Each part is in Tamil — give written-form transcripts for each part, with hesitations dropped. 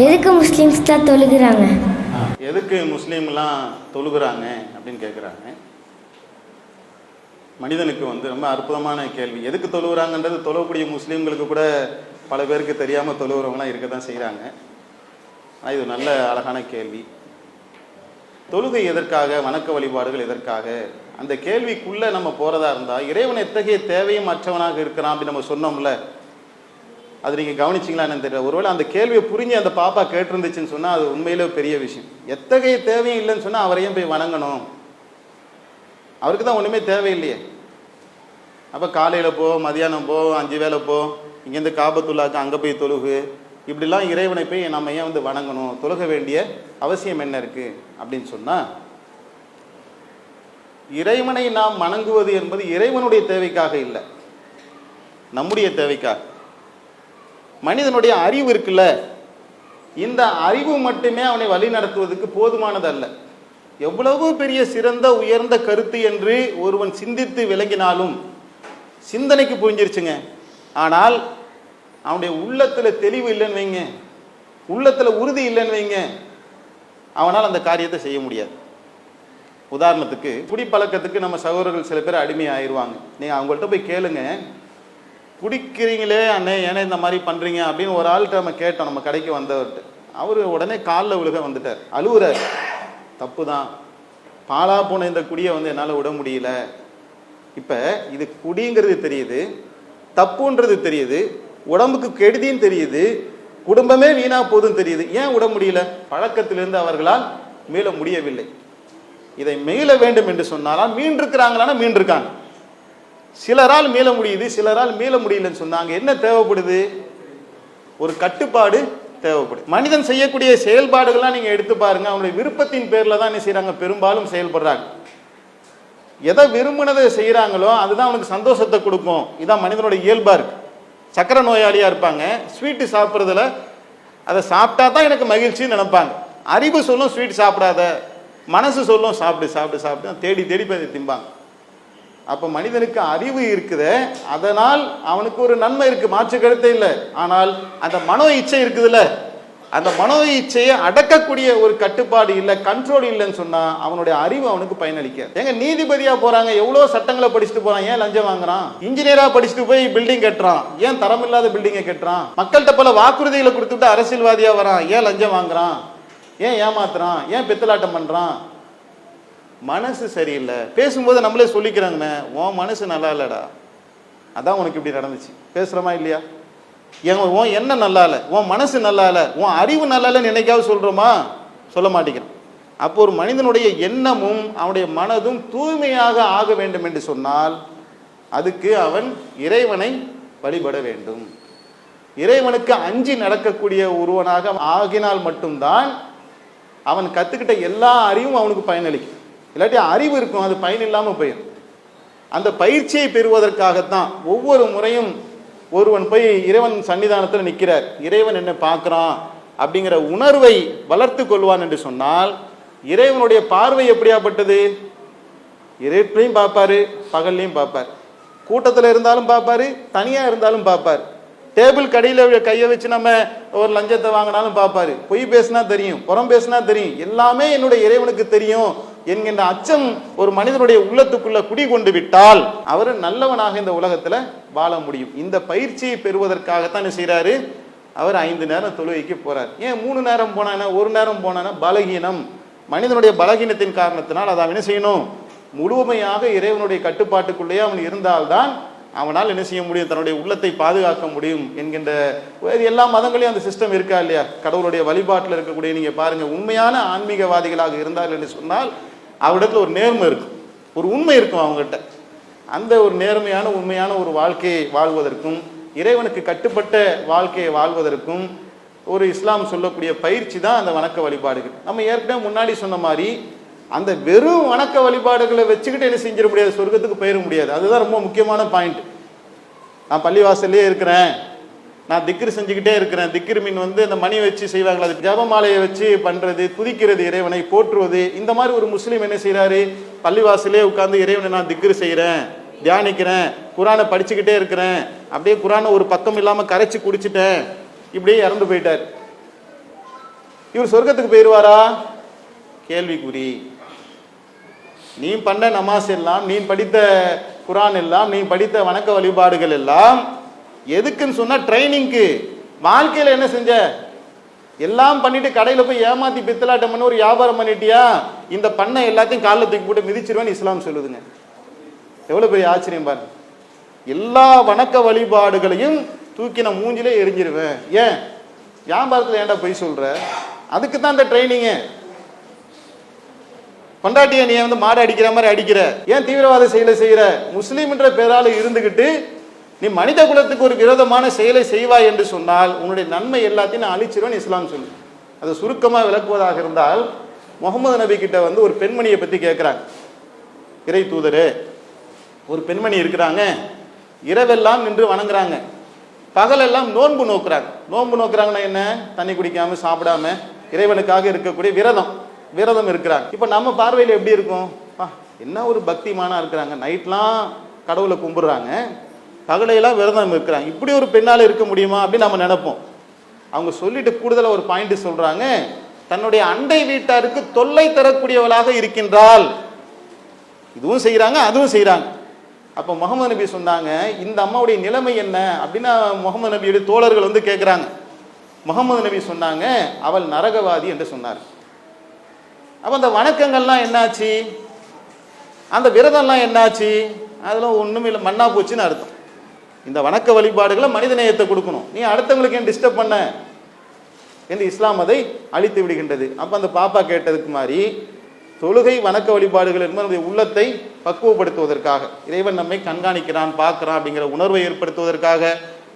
எதுக்கு முஸ்லீம்ஸ்லாம் தொழுகிறாங்க? எதுக்கு முஸ்லீம்லாம் தொழுகிறாங்க அப்படின்னு கேட்குறாங்க. மனிதனுக்கு ரொம்ப அற்புதமான கேள்வி. எதுக்கு தொழுகிறாங்கன்றது தொழக்கூடிய முஸ்லீம்களுக்கு கூட பல பேருக்கு தெரியாமல் தொழுகிறவங்களாம் இருக்க தான் செய்கிறாங்க. இது நல்ல அழகான கேள்வி. தொழுகை எதற்காக, வணக்க வழிபாடுகள் எதற்காக, அந்த கேள்விக்குள்ளே நம்ம போகிறதா இருந்தால் இறைவன் எத்தகைய தேவையும் மற்றவனாக இருக்கிறான் அப்படின்னு நம்ம சொன்னோம்ல, அது நீங்கள் கவனிச்சிங்களா என்னன்னு தெரியல. ஒருவேளை அந்த கேள்வியை புரிஞ்சு அந்த பாப்பா கேட்டிருந்துச்சுன்னு சொன்னால் அது உண்மையிலே பெரிய விஷயம். எத்தகைய தேவையும் இல்லைன்னு சொன்னால் அவரையும் போய் வணங்கணும், அவருக்கு தான் ஒன்றுமே தேவையில்லையே. அப்போ காலையில் போ, மதியானம் போ, 5 வேளை போ, இங்கேருந்து காபத்துள்ளாக்கு அங்கே போய் தொழுகு, இப்படிலாம் இறைவனை போய் நம்ம ஏன் வணங்கணும், தொழுக வேண்டிய அவசியம் என்ன இருக்குது அப்படின்னு சொன்னால், இறைவனை நாம் வணங்குவது என்பது இறைவனுடைய தேவைக்காக இல்லை, நம்முடைய தேவைக்காக. மனிதனுடைய அறிவு இருக்குல்ல, இந்த அறிவு மட்டுமே அவனை வழி நடத்துவதற்கு போதுமானது அல்ல. எவ்வளவு பெரிய சிறந்த உயர்ந்த கருத்து என்று ஒருவன் சிந்தித்து விளங்கினாலும் சிந்தனைக்கு புரிஞ்சிருச்சுங்க, ஆனால் அவனுடைய உள்ளத்தில் தெளிவு இல்லைன்னு வைங்க, உள்ளத்தில் உறுதி இல்லைன்னு வைங்க, அவனால் அந்த காரியத்தை செய்ய முடியாது. உதாரணத்துக்கு குடிப்பழக்கத்துக்கு நம்ம சகோதரர்கள் சில பேர் அடிமை ஆயிடுவாங்க. நீங்கள் அவங்கள்ட்ட போய் கேளுங்க, குடிக்கிறீங்களே அண்ணே ஏன்னா இந்த மாதிரி பண்ணுறீங்க அப்படின்னு ஒரு ஆள்கிட்ட நம்ம கேட்டோம். நம்ம கடைக்கு வந்தவர்கிட்ட அவர் உடனே காலில் விழுக வந்துட்டார், அழுவுறார். தப்பு தான், பாலா போன இந்த குடியை என்னால் விட முடியல. இப்போ இது குடிங்கிறது தெரியுது, தப்புன்றது தெரியுது, உடம்புக்கு கெடுதின்னு தெரியுது, குடும்பமே வீணா போதும் தெரியுது, ஏன் விட முடியல? பழக்கத்திலிருந்து அவர்களால் மீள முடியவில்லை. இதை மீள வேண்டும் என்று சொன்னாலும் மீண்டிருக்கிறாங்களான்னா மீண்டிருக்காங்க. சிலரால் மீள முடியுது, சிலரால் மீள முடியலன்னு சொன்னாங்க. என்ன தேவைப்படுது? ஒரு கட்டுப்பாடு தேவைப்படுது. மனிதன் செய்யக்கூடிய செயல்பாடுகள்லாம் நீங்க எடுத்து பாருங்க, அவனுடைய விருப்பத்தின் பேர்ல தான் என்ன செய்யறாங்க, பெரும்பாலும் செயல்படுறாங்க. எதை விரும்பினதை செய்யறாங்களோ அதுதான் அவனுக்கு சந்தோஷத்தை கொடுக்கும். இதான் மனிதனோட இயல்பா இருக்கு. சக்கரை நோயாளியா இருப்பாங்க, ஸ்வீட்டு சாப்பிட்றதுல அதை சாப்பிட்டா தான் எனக்கு மகிழ்ச்சின்னு நினைப்பாங்க. அறிவு சொல்லும் ஸ்வீட் சாப்பிடாத, மனசு சொல்லும் சாப்பிடு சாப்பிடு சாப்பிட்டு, தேடி தேடி போய் திம்பாங்க. அப்போ மனிதனுக்கு அறிவு இருக்குது, அதனால் அவனுக்கு ஒரு நன்மை இருக்கு, மாற்று கருத்தே இல்லை. ஆனால் அந்த மனோ இச்சை இருக்குதுல்ல, அந்த மனோ இச்சையை அடக்கக்கூடிய ஒரு கட்டுப்பாடு இல்லை, கண்ட்ரோல் இல்லைன்னு சொன்னா அவனுடைய அறிவு அவனுக்கு பயனளிக்காது. எங்க நீதிபதியா போறாங்க, எவ்வளவு சட்டங்களை படிச்சுட்டு போறான், ஏன் லஞ்சம் வாங்குறான்? இன்ஜினியரா படிச்சுட்டு போய் பில்டிங் கட்டுறான், ஏன் தரமில்லாத பில்டிங்கை கட்டுறான்? மக்கள்கிட்ட பல வாக்குறுதிகளை கொடுத்துட்டு அரசியல்வாதியா வரான், ஏன் லஞ்சம் வாங்குறான், ஏன் ஏமாத்துறான், ஏன் பித்தலாட்டம் பண்றான்? மனசு சரியில்லை. பேசும்போது நம்மளே சொல்லிக்கிறாங்கண்ணே, உன் மனசு நல்லா இல்லடா, அதான் உனக்கு இப்படி நடந்துச்சு. பேசுறோமா இல்லையா? உன் என்ன நல்லா இல்லை, உன் மனசு நல்லா இல்லை, உன் அறிவு நல்லா இல்லைன்னு என்னைக்காவது சொல்றோமா? சொல்ல மாட்டேங்கிறோம். அப்போ ஒரு மனிதனுடைய எண்ணமும் அவனுடைய மனதும் தூய்மையாக ஆக வேண்டும் என்று சொன்னால் அதுக்கு அவன் இறைவனை வழிபட வேண்டும். இறைவனுக்கு அஞ்சி நடக்கக்கூடிய ஒருவனாக ஆகினால் மட்டும்தான் அவன் கத்துக்கிட்ட எல்லா அறிவும் அவனுக்கு பயனளிக்கும். இல்லாட்டி அறிவு இருக்கும், அது பயன் இல்லாமல் போயிடும். அந்த பயிற்சியை பெறுவதற்காகத்தான் ஒவ்வொரு முறையும் ஒருவன் போய் இறைவன் சன்னிதானத்தில் நிற்கிறார், இறைவன் என்ன பார்க்குறான் அப்படிங்கிற உணர்வை வளர்த்து கொள்வான் என்று சொன்னால், இறைவனுடைய பார்வை எப்படியாப்பட்டது? இருட்டிலையும் பார்ப்பாரு, பகல்லையும் பார்ப்பார், கூட்டத்தில் இருந்தாலும் பார்ப்பாரு, தனியாக இருந்தாலும் பார்ப்பார், டேபிள் கடையில் கையை வச்சு நம்ம ஒரு லஞ்சத்தை வாங்கினாலும் பார்ப்பாரு, பொய் பேசினா தெரியும், புறம் பேசினா தெரியும், எல்லாமே என்னுடைய இறைவனுக்கு தெரியும் என்கின்ற அச்சம் ஒரு மனிதனுடைய உள்ளத்துக்குள்ள குடி கொண்டு விட்டால் அவர் நல்லவனாக இந்த உலகத்துல வாழ முடியும். இந்த பயிற்சியை பெறுவதற்காகத்தான் என்ன செய்யறாரு, அவர் 5 நேரம் தொழுகைக்கு போறார். ஏன் 3 நேரம் போனானா, 1 நேரம் போனானா? பலகீனம். மனிதனுடைய பலகீனத்தின் காரணத்தினால் அதை என்ன செய்யணும், முழுமையாக இறைவனுடைய கட்டுப்பாட்டுக்குள்ளேயே அவன் இருந்தால்தான் அவனால் என்ன செய்ய முடியும், தன்னுடைய உள்ளத்தை பாதுகாக்க முடியும் என்கின்ற எல்லா மதங்களையும் அந்த சிஸ்டம் இருக்கா இல்லையா? கடவுளுடைய வழிபாட்டில் இருக்கக்கூடிய நீங்க பாருங்க, உண்மையான ஆன்மீகவாதிகளாக இருந்தார்கள் என்று சொன்னால் அவரிடத்துல ஒரு நேர்மை இருக்கும், ஒரு உண்மை இருக்கும் அவங்ககிட்ட. அந்த ஒரு நேர்மையான உண்மையான ஒரு வாழ்க்கையை வாழ்வதற்கும் இறைவனுக்கு கட்டுப்பட்ட வாழ்க்கையை வாழ்வதற்கும் ஒரு இஸ்லாம் சொல்லக்கூடிய பயிற்சி தான் அந்த வணக்க வழிபாடுகள். நம்ம ஏற்கனவே முன்னாடி சொன்ன மாதிரி அந்த வெறும் வணக்க வழிபாடுகளை வச்சுக்கிட்டு என்ன செஞ்சிட முடியாது, சொர்க்கத்துக்கு போயிட முடியாது. அதுதான் ரொம்ப முக்கியமான பாயிண்ட். நான் பள்ளிவாசல்லே இருக்கிறேன், நான் திக்ரு செஞ்சுக்கிட்டே இருக்கிறேன். திக்ரு மீன் இந்த மணி வச்சு செய்வாங்களா, அது ஜபமாலையை வச்சு பண்றது, துதிக்கிறது, இறைவனை போற்றுவது. இந்த மாதிரி ஒரு முஸ்லீம் என்ன செய்யறாரு, பள்ளிவாசலே உட்கார்ந்து இறைவனை நான் திக்ரு செய்கிறேன், தியானிக்கிறேன், குரானை படிச்சுக்கிட்டே இருக்கிறேன், அப்படியே குரானை ஒரு பக்கம் இல்லாமல் கரைச்சி குடிச்சிட்டேன், இப்படியே இறந்து போயிட்டார். இவர் சொர்க்கத்துக்கு போயிடுவாரா? கேள்விக்குறி. நீ பண்ண நமாஸ் எல்லாம், நீ படித்த குரான் எல்லாம், நீ படித்த வணக்க வழிபாடுகள் எல்லாம் எதுக்குன்னு சொன்னா ட்ரைனிங்க்கு. வாழ்க்கையில என்ன செஞ்ச? எல்லாம் பண்ணிட்டு கடையில போய் ஏமாத்தி பித்தலாட்டம் பண்ண ஒரு வியாபாரம் பண்ணிட்டியா? இந்த பண்ண எல்லாத்தையும் காலில் தூக்கி போட்டு மிதிச்சிருவேன் இஸ்லாம் சொல்லுதுங்க. எவ்வளவு பெரிய ஆச்சரியம் பாருங்க. எல்லா வணக்க வழிபாடுகளையும் தூக்கி நான் மூஞ்சிலே எரிஞ்சிருவேன். ஏன்? வியாபாரத்தில் ஏன்டா போய் சொல்ற? அதுக்கு தான் இந்த ட்ரைனிங்கு. பொண்டாட்டியை நீ மாடு அடிக்கிற மாதிரி அடிக்கிற, ஏன் தீவிரவாத செயலை செய்யற? முஸ்லீம் என்ற பேரால இருந்துகிட்டு நீ மனித குலத்துக்கு ஒரு விரோதமான செயலை செய்வாய் என்று சொன்னால் உன்னுடைய நன்மை எல்லாத்தையும் நான் அழிச்சிருவேன் இஸ்லாம் சொல்லு. அதை சுருக்கமாக விளக்குவதாக இருந்தால், முகமது நபி கிட்ட ஒரு பெண்மணியை பத்தி கேட்கிறாங்க. இறை தூதரே, ஒரு பெண்மணி இருக்கிறாங்க, இரவெல்லாம் நின்று வணங்குறாங்க, பகலெல்லாம் நோன்பு நோக்குறாங்க. நோன்பு நோக்குறாங்கன்னா என்ன? தண்ணி குடிக்காம சாப்பிடாம இறைவனுக்காக இருக்கக்கூடிய விரதம் இருக்கிறாங்க. இப்ப நம்ம பார்வையில் எப்படி இருக்கும்? என்ன ஒரு பக்திமானா இருக்கிறாங்க, நைட்லாம் கடவுளை கும்பிடுறாங்க, பகலையெல்லாம் விரதம் இருக்கிறாங்க, இப்படி ஒரு பெண்ணால் இருக்க முடியுமா அப்படின்னு நம்ம நினைப்போம். அவங்க சொல்லிட்டு கூடுதலாக ஒரு பாயிண்ட் சொல்றாங்க, தன்னுடைய அண்டை வீட்டாருக்கு தொல்லை தரக்கூடியவளாக இருக்கின்றாள். இதுவும் செய்யறாங்க, அதுவும் செய்யறாங்க. அப்ப முகமது நபி சொன்னாங்க, இந்த அம்மாவுடைய நிலைமை என்ன அப்படின்னா முகமது நபியுடைய தோழர்கள் கேட்கிறாங்க. முகமது நபி சொன்னாங்க, அவள் நரகவாதி என்று சொன்னார். அப்ப அந்த வணக்கங்கள்லாம் என்னாச்சு? அந்த விரதம்லாம் என்னாச்சு? அதெல்லாம் ஒண்ணுமே இல்லை, மண்ணா போச்சுன்னு அர்த்தம். இந்த வணக்க வழிபாடுகளை மனித நேயத்தை கொடுக்கணும், நீ அடுத்தவங்களுக்கு ஏன் டிஸ்டர்ப் பண்ண என்று இஸ்லாம் அதை அழித்து விடுகின்றது. அப்ப அந்த பாப்பா கேட்டதுக்கு மாதிரி தொழுகை வணக்க வழிபாடுகள் என்பது உள்ளத்தை பக்குவப்படுத்துவதற்காக, இறைவன் நம்மை கண்காணிக்கிறான் பார்க்கிறான் அப்படிங்கிற உணர்வை ஏற்படுத்துவதற்காக,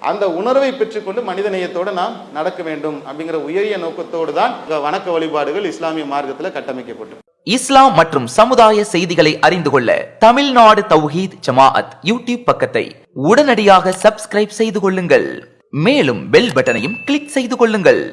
அந்த உணர்வை பெற்றுக்கொண்டு மனித நேயத்தோடு நாம் நடக்க வேண்டும் அப்படிங்கிற உயரிய நோக்கத்தோடு தான் வணக்க வழிபாடுகள் இஸ்லாமிய மார்க்கத்தில் கட்டமைக்கப்பட்டது. இஸ்லாம் மற்றும் சமுதாய செய்திகளை அறிந்து கொள்ள தமிழ்நாடு தௌஹீத் ஜமாஅத் யூடியூப் பக்கத்தை உடனடியாக சப்ஸ்கிரைப் செய்து கொள்ளுங்கள். மேலும் பெல் பட்டனையும் கிளிக் செய்து கொள்ளுங்கள்.